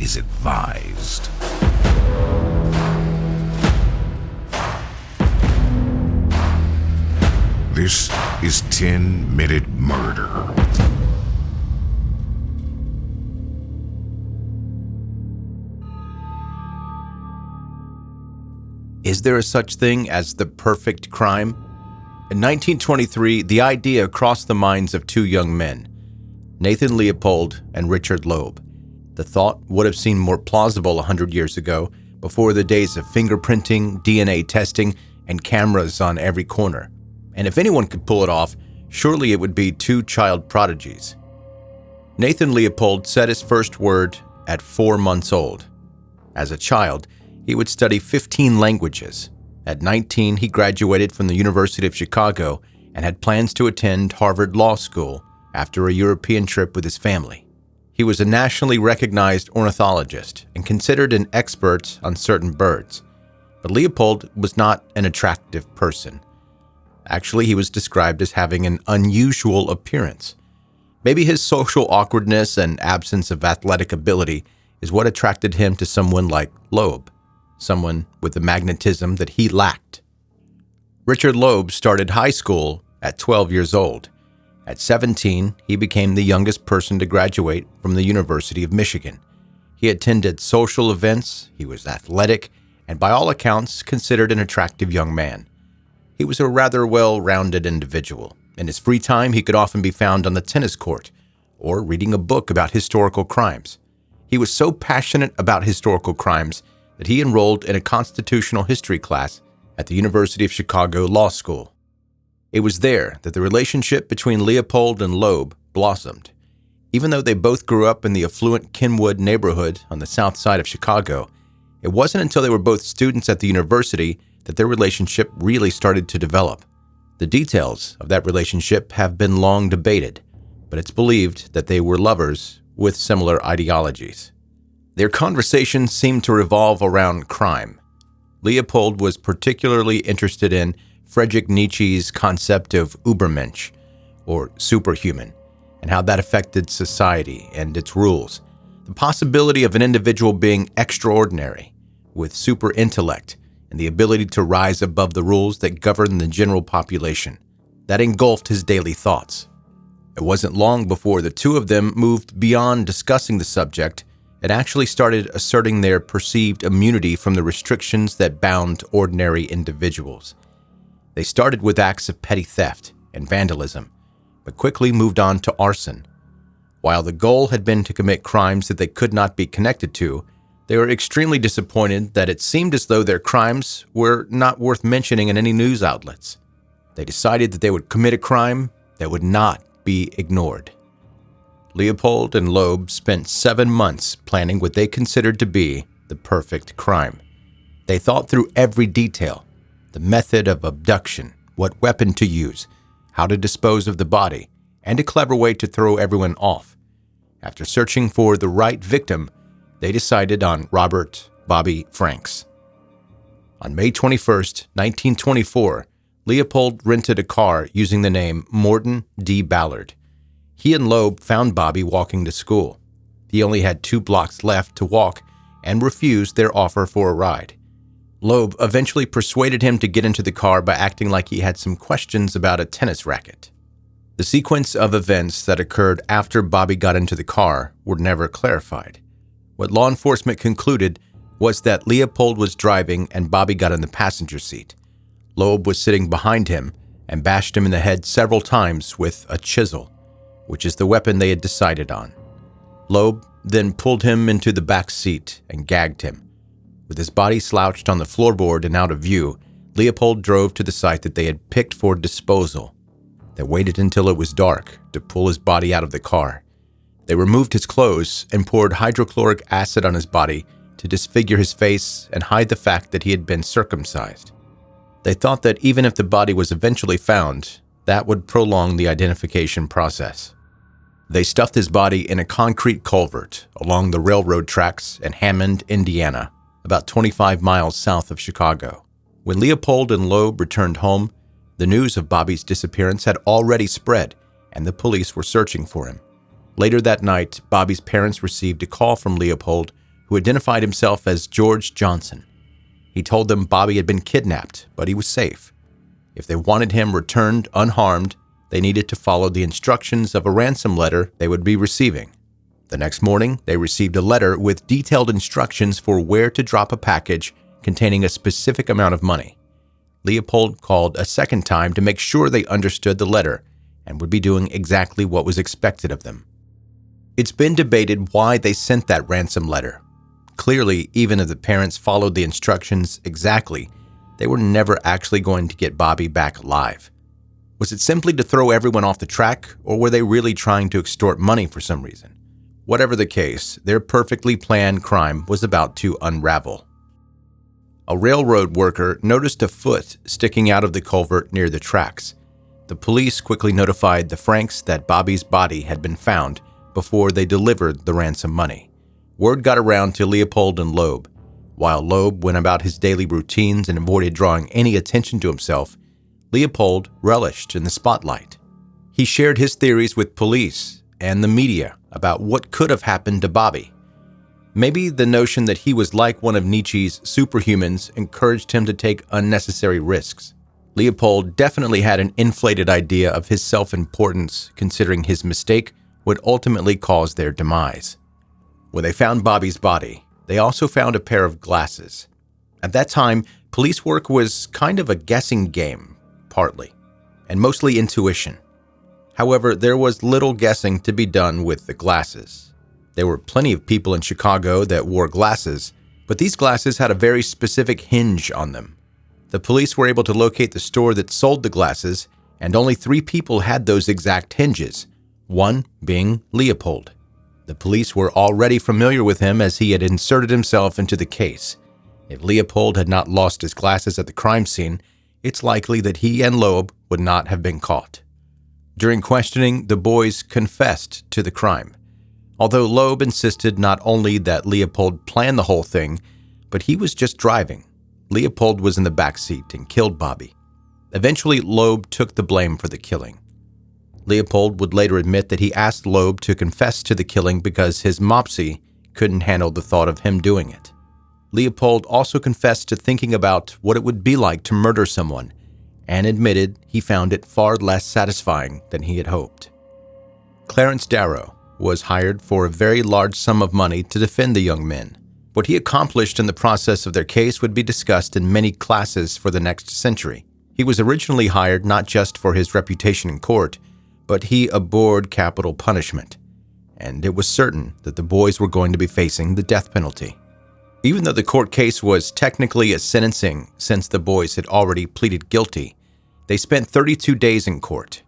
is advised. This is 10-Minute Murder. Is there a such thing as the perfect crime? In 1923, the idea crossed the minds of two young men, Nathan Leopold and Richard Loeb. The thought would have seemed more plausible 100 years ago, before the days of fingerprinting, DNA testing, and cameras on every corner. And if anyone could pull it off, surely it would be two child prodigies. Nathan Leopold said his first word at 4 months old. As a child, he would study 15 languages. At 19, he graduated from the University of Chicago and had plans to attend Harvard Law School after a European trip with his family. He was a nationally recognized ornithologist and considered an expert on certain birds. But Leopold was not an attractive person. Actually, he was described as having an unusual appearance. Maybe his social awkwardness and absence of athletic ability is what attracted him to someone like Loeb, someone with the magnetism that he lacked. Richard Loeb started high school at 12 years old. At 17, he became the youngest person to graduate from the University of Michigan. He attended social events, he was athletic, and by all accounts considered an attractive young man. He was a rather well-rounded individual. In his free time, he could often be found on the tennis court or reading a book about historical crimes. He was so passionate about historical crimes that he enrolled in a constitutional history class at the University of Chicago Law School. It was there that the relationship between Leopold and Loeb blossomed. Even though they both grew up in the affluent Kenwood neighborhood on the south side of Chicago, it wasn't until they were both students at the university that their relationship really started to develop. The details of that relationship have been long debated, but it's believed that they were lovers with similar ideologies. Their conversations seemed to revolve around crime. Leopold was particularly interested in Friedrich Nietzsche's concept of Übermensch, or superhuman, and how that affected society and its rules. The possibility of an individual being extraordinary, with super intellect, and the ability to rise above the rules that govern the general population. That engulfed his daily thoughts. It wasn't long before the two of them moved beyond discussing the subject and actually started asserting their perceived immunity from the restrictions that bound ordinary individuals. They started with acts of petty theft and vandalism, but quickly moved on to arson. While the goal had been to commit crimes that they could not be connected to, they were extremely disappointed that it seemed as though their crimes were not worth mentioning in any news outlets. They decided that they would commit a crime that would not be ignored. Leopold and Loeb spent 7 months planning what they considered to be the perfect crime. They thought through every detail, the method of abduction, what weapon to use, how to dispose of the body, and a clever way to throw everyone off. After searching for the right victim, they decided on Robert Bobby Franks. On May 21st, 1924, Leopold rented a car using the name Morton D. Ballard. He and Loeb found Bobby walking to school. He only had 2 blocks left to walk and refused their offer for a ride. Loeb eventually persuaded him to get into the car by acting like he had some questions about a tennis racket. The sequence of events that occurred after Bobby got into the car were never clarified. What law enforcement concluded was that Leopold was driving and Bobby got in the passenger seat. Loeb was sitting behind him and bashed him in the head several times with a chisel, which is the weapon they had decided on. Loeb then pulled him into the back seat and gagged him. With his body slouched on the floorboard and out of view, Leopold drove to the site that they had picked for disposal. They waited until it was dark to pull his body out of the car. They removed his clothes and poured hydrochloric acid on his body to disfigure his face and hide the fact that he had been circumcised. They thought that even if the body was eventually found, that would prolong the identification process. They stuffed his body in a concrete culvert along the railroad tracks in Hammond, Indiana, about 25 miles south of Chicago. When Leopold and Loeb returned home, the news of Bobby's disappearance had already spread, and the police were searching for him. Later that night, Bobby's parents received a call from Leopold, who identified himself as George Johnson. He told them Bobby had been kidnapped, but he was safe. If they wanted him returned unharmed, they needed to follow the instructions of a ransom letter they would be receiving. The next morning, they received a letter with detailed instructions for where to drop a package containing a specific amount of money. Leopold called a second time to make sure they understood the letter and would be doing exactly what was expected of them. It's been debated why they sent that ransom letter. Clearly, even if the parents followed the instructions exactly, they were never actually going to get Bobby back alive. Was it simply to throw everyone off the track, or were they really trying to extort money for some reason? Whatever the case, their perfectly planned crime was about to unravel. A railroad worker noticed a foot sticking out of the culvert near the tracks. The police quickly notified the Franks that Bobby's body had been found before they delivered the ransom money. Word got around to Leopold and Loeb. While Loeb went about his daily routines and avoided drawing any attention to himself, Leopold relished in the spotlight. He shared his theories with police and the media about what could have happened to Bobby. Maybe the notion that he was like one of Nietzsche's superhumans encouraged him to take unnecessary risks. Leopold definitely had an inflated idea of his self-importance, considering his mistake would ultimately cause their demise. When they found Bobby's body, they also found a pair of glasses. At that time, police work was kind of a guessing game, partly, and mostly intuition. However, there was little guessing to be done with the glasses. There were plenty of people in Chicago that wore glasses, but these glasses had a very specific hinge on them. The police were able to locate the store that sold the glasses, and only 3 people had those exact hinges, one being Leopold. The police were already familiar with him as he had inserted himself into the case. If Leopold had not lost his glasses at the crime scene, it's likely that he and Loeb would not have been caught. During questioning, the boys confessed to the crime. Although Loeb insisted not only that Leopold planned the whole thing, but he was just driving. Leopold was in the back seat and killed Bobby. Eventually, Loeb took the blame for the killing. Leopold would later admit that he asked Loeb to confess to the killing because his mopsy couldn't handle the thought of him doing it. Leopold also confessed to thinking about what it would be like to murder someone and admitted he found it far less satisfying than he had hoped. Clarence Darrow was hired for a very large sum of money to defend the young men. What he accomplished in the process of their case would be discussed in many classes for the next century. He was originally hired not just for his reputation in court, but he abhorred capital punishment, and it was certain that the boys were going to be facing the death penalty. Even though the court case was technically a sentencing since the boys had already pleaded guilty, they spent 32 days in court.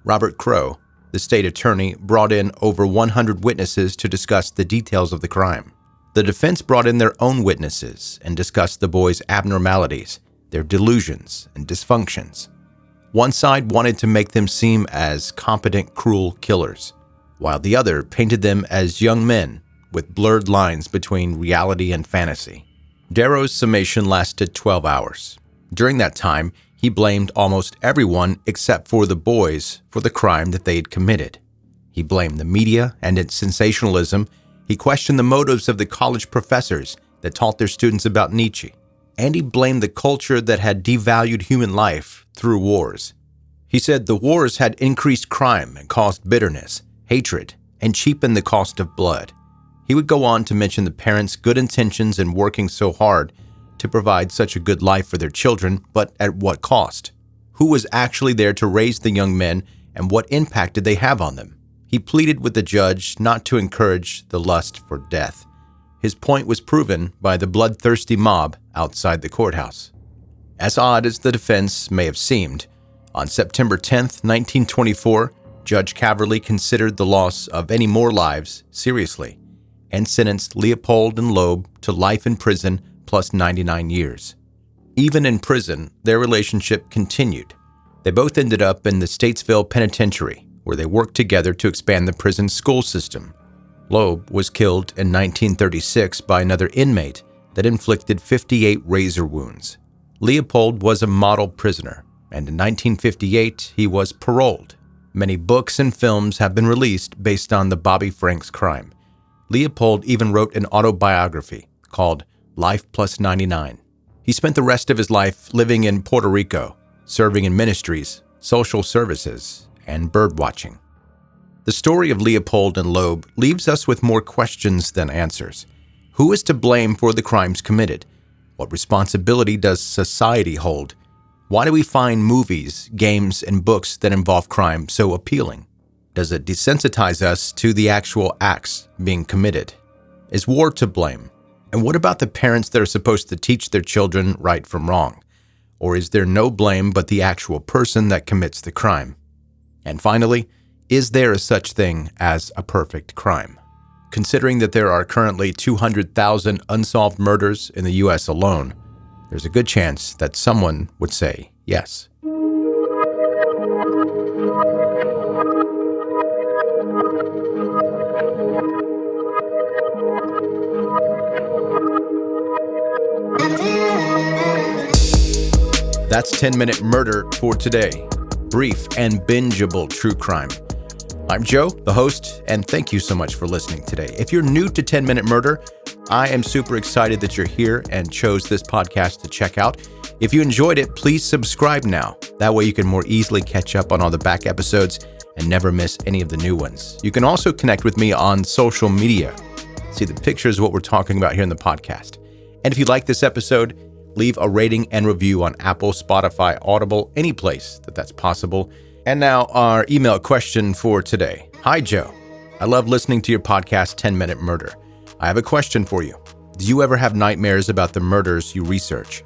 Robert Crowe, the state attorney, brought in over 100 witnesses to discuss the details of the crime. The defense brought in their own witnesses and discussed the boys' abnormalities, their delusions and dysfunctions. One side wanted to make them seem as competent, cruel killers, while the other painted them as young men with blurred lines between reality and fantasy. Darrow's summation lasted 12 hours. During that time, he blamed almost everyone except for the boys for the crime that they had committed. He blamed the media and its sensationalism. He questioned the motives of the college professors that taught their students about Nietzsche. And he blamed the culture that had devalued human life through wars. He said the wars had increased crime and caused bitterness, hatred, and cheapened the cost of blood. He would go on to mention the parents' good intentions in working so hard to provide such a good life for their children, but at what cost? Who was actually there to raise the young men, and what impact did they have on them? He pleaded with the judge not to encourage the lust for death. His point was proven by the bloodthirsty mob outside the courthouse. As odd as the defense may have seemed, on September 10, 1924, Judge Caverly considered the loss of any more lives seriously and sentenced Leopold and Loeb to life in prison plus 99 years. Even in prison, their relationship continued. They both ended up in the Statesville Penitentiary, where they worked together to expand the prison school system. Loeb was killed in 1936 by another inmate that inflicted 58 razor wounds. Leopold was a model prisoner, and in 1958 he was paroled. Many books and films have been released based on the Bobby Franks crime. Leopold even wrote an autobiography called Life Plus 99. He spent the rest of his life living in Puerto Rico, serving in ministries, social services, and bird watching. The story of Leopold and Loeb leaves us with more questions than answers. Who is to blame for the crimes committed? What responsibility does society hold? Why do we find movies, games, and books that involve crime so appealing? Does it desensitize us to the actual acts being committed? Is war to blame? And what about the parents that are supposed to teach their children right from wrong? Or is there no blame but the actual person that commits the crime? And finally, is there a such thing as a perfect crime? Considering that there are currently 200,000 unsolved murders in the U.S. alone, there's a good chance that someone would say yes. That's 10-Minute Murder for today. Brief and bingeable true crime. I'm Joe, the host, and thank you so much for listening today. If you're new to 10-Minute Murder, I am super excited that you're here and chose this podcast to check out. If you enjoyed it, please subscribe now. That way you can more easily catch up on all the back episodes and never miss any of the new ones. You can also connect with me on social media. See the pictures of what we're talking about here in the podcast. And if you like this episode, leave a rating and review on Apple, Spotify, Audible, any place that's possible. And now our email question for today. Hi, Joe. I love listening to your podcast, 10-Minute Murder. I have a question for you. Do you ever have nightmares about the murders you research?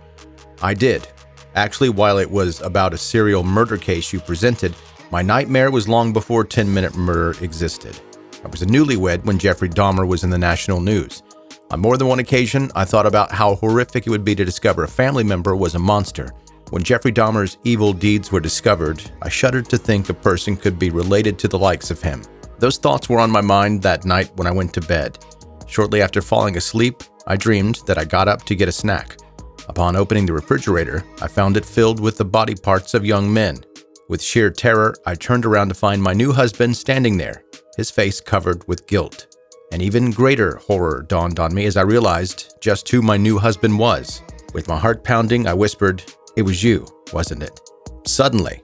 I did. Actually, while it was about a serial murder case you presented, my nightmare was long before 10-Minute Murder existed. I was a newlywed when Jeffrey Dahmer was in the national news. On more than one occasion, I thought about how horrific it would be to discover a family member was a monster. When Jeffrey Dahmer's evil deeds were discovered, I shuddered to think a person could be related to the likes of him. Those thoughts were on my mind that night when I went to bed. Shortly after falling asleep, I dreamed that I got up to get a snack. Upon opening the refrigerator, I found it filled with the body parts of young men. With sheer terror, I turned around to find my new husband standing there, his face covered with guilt. An even greater horror dawned on me as I realized just who my new husband was. With my heart pounding, I whispered, "It was you, wasn't it?" Suddenly,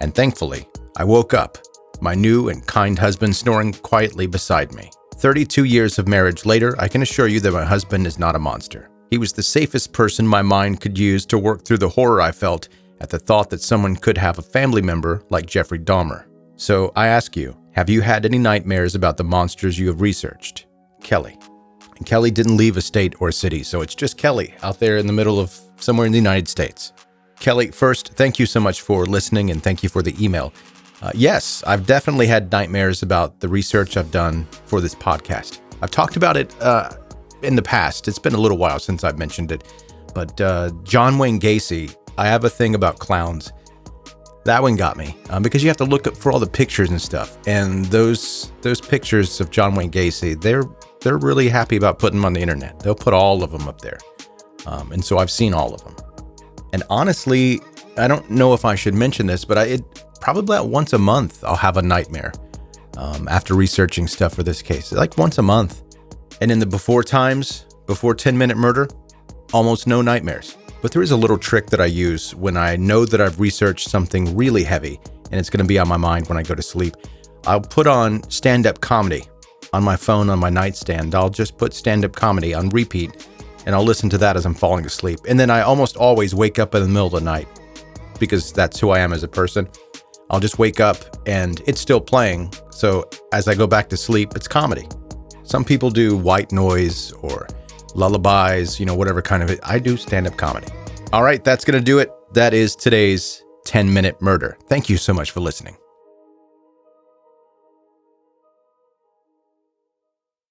and thankfully, I woke up, my new and kind husband snoring quietly beside me. 32 years of marriage later, I can assure you that my husband is not a monster. He was the safest person my mind could use to work through the horror I felt at the thought that someone could have a family member like Jeffrey Dahmer. So I ask you, have you had any nightmares about the monsters you have researched? Kelly. And Kelly didn't leave a state or a city, so it's just Kelly out there in the middle of somewhere in the United States. Kelly, first, thank you so much for listening and thank you for the email. Yes, I've definitely had nightmares about the research I've done for this podcast. I've talked about it in the past. It's been a little while since I've mentioned it. But John Wayne Gacy, I have a thing about clowns. That one got me because you have to look up for all the pictures and stuff. And those pictures of John Wayne Gacy, they're really happy about putting them on the internet. They'll put all of them up there. And so I've seen all of them. And honestly, I don't know if I should mention this, but probably about once a month, I'll have a nightmare after researching stuff for this case. Like once a month. And in the before times, before 10-Minute Murder, almost no nightmares. But there is a little trick that I use when I know that I've researched something really heavy and it's going to be on my mind when I go to sleep. I'll put on stand-up comedy on my phone on my nightstand. I'll just put stand-up comedy on repeat and I'll listen to that as I'm falling asleep. And then I almost always wake up in the middle of the night because that's who I am as a person. I'll just wake up and it's still playing. So as I go back to sleep, it's comedy. Some people do white noise or lullabies, whatever kind of it. I do stand-up comedy. All right, that's going to do it. That is today's 10-Minute Murder. Thank you so much for listening.